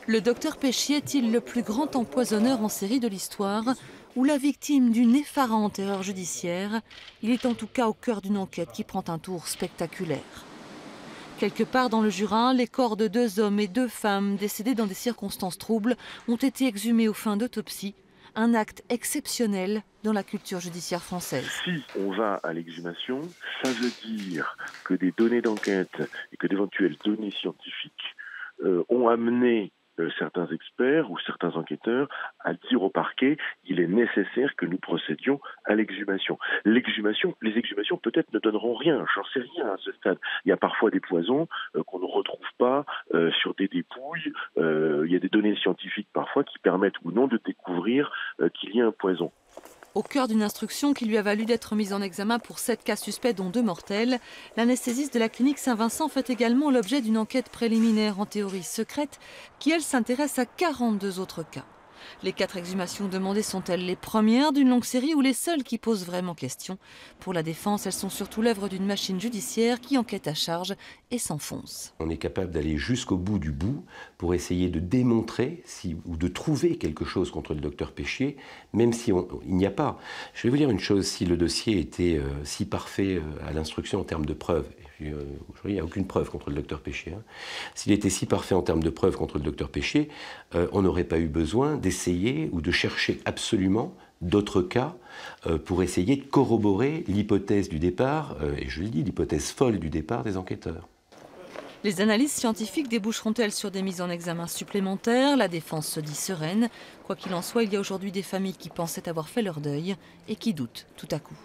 Le docteur Péchier est-il le plus grand empoisonneur en série de l'histoire ou la victime d'une effarante erreur judiciaire? Il est en tout cas au cœur d'une enquête qui prend un tour spectaculaire. Quelque part dans le Jura, les corps de 2 hommes et 2 femmes décédés dans des circonstances troubles ont été exhumés aux fins d'autopsie. Un acte exceptionnel dans la culture judiciaire française. Si on va à l'exhumation, ça veut dire que des données d'enquête et que d'éventuelles données scientifiques ont amené certains experts ou certains enquêteurs à dire au parquet il est nécessaire que nous procédions à l'exhumation. Les exhumations peut-être ne donneront rien, j'en sais rien à ce stade. Il y a parfois des poisons qu'on ne retrouve pas sur des dépouilles. Il y a des données scientifiques parfois qui permettent ou non de découvrir qu'il y a un poison. Au cœur d'une instruction qui lui a valu d'être mise en examen pour 7 cas suspects dont 2 mortels, l'anesthésiste de la clinique Saint-Vincent fait également l'objet d'une enquête préliminaire en théorie secrète qui, elle, s'intéresse à 42 autres cas. Les 4 exhumations demandées sont-elles les premières d'une longue série ou les seules qui posent vraiment question? Pour la défense, elles sont surtout l'œuvre d'une machine judiciaire qui enquête à charge et s'enfonce. On est capable d'aller jusqu'au bout du bout pour essayer de démontrer ou de trouver quelque chose contre le docteur Péchier, même si il n'y a pas. Je vais vous dire une chose, si le dossier était si parfait à l'instruction en termes de preuves, aujourd'hui il n'y a aucune preuve contre le docteur Péchier, s'il était si parfait en termes de preuves contre le docteur Péchier, on n'aurait pas eu besoin d'essayer ou de chercher absolument d'autres cas pour essayer de corroborer l'hypothèse du départ, et je le dis, l'hypothèse folle du départ des enquêteurs. Les analyses scientifiques déboucheront-elles sur des mises en examen supplémentaires? La défense se dit sereine. Quoi qu'il en soit, il y a aujourd'hui des familles qui pensaient avoir fait leur deuil et qui doutent tout à coup.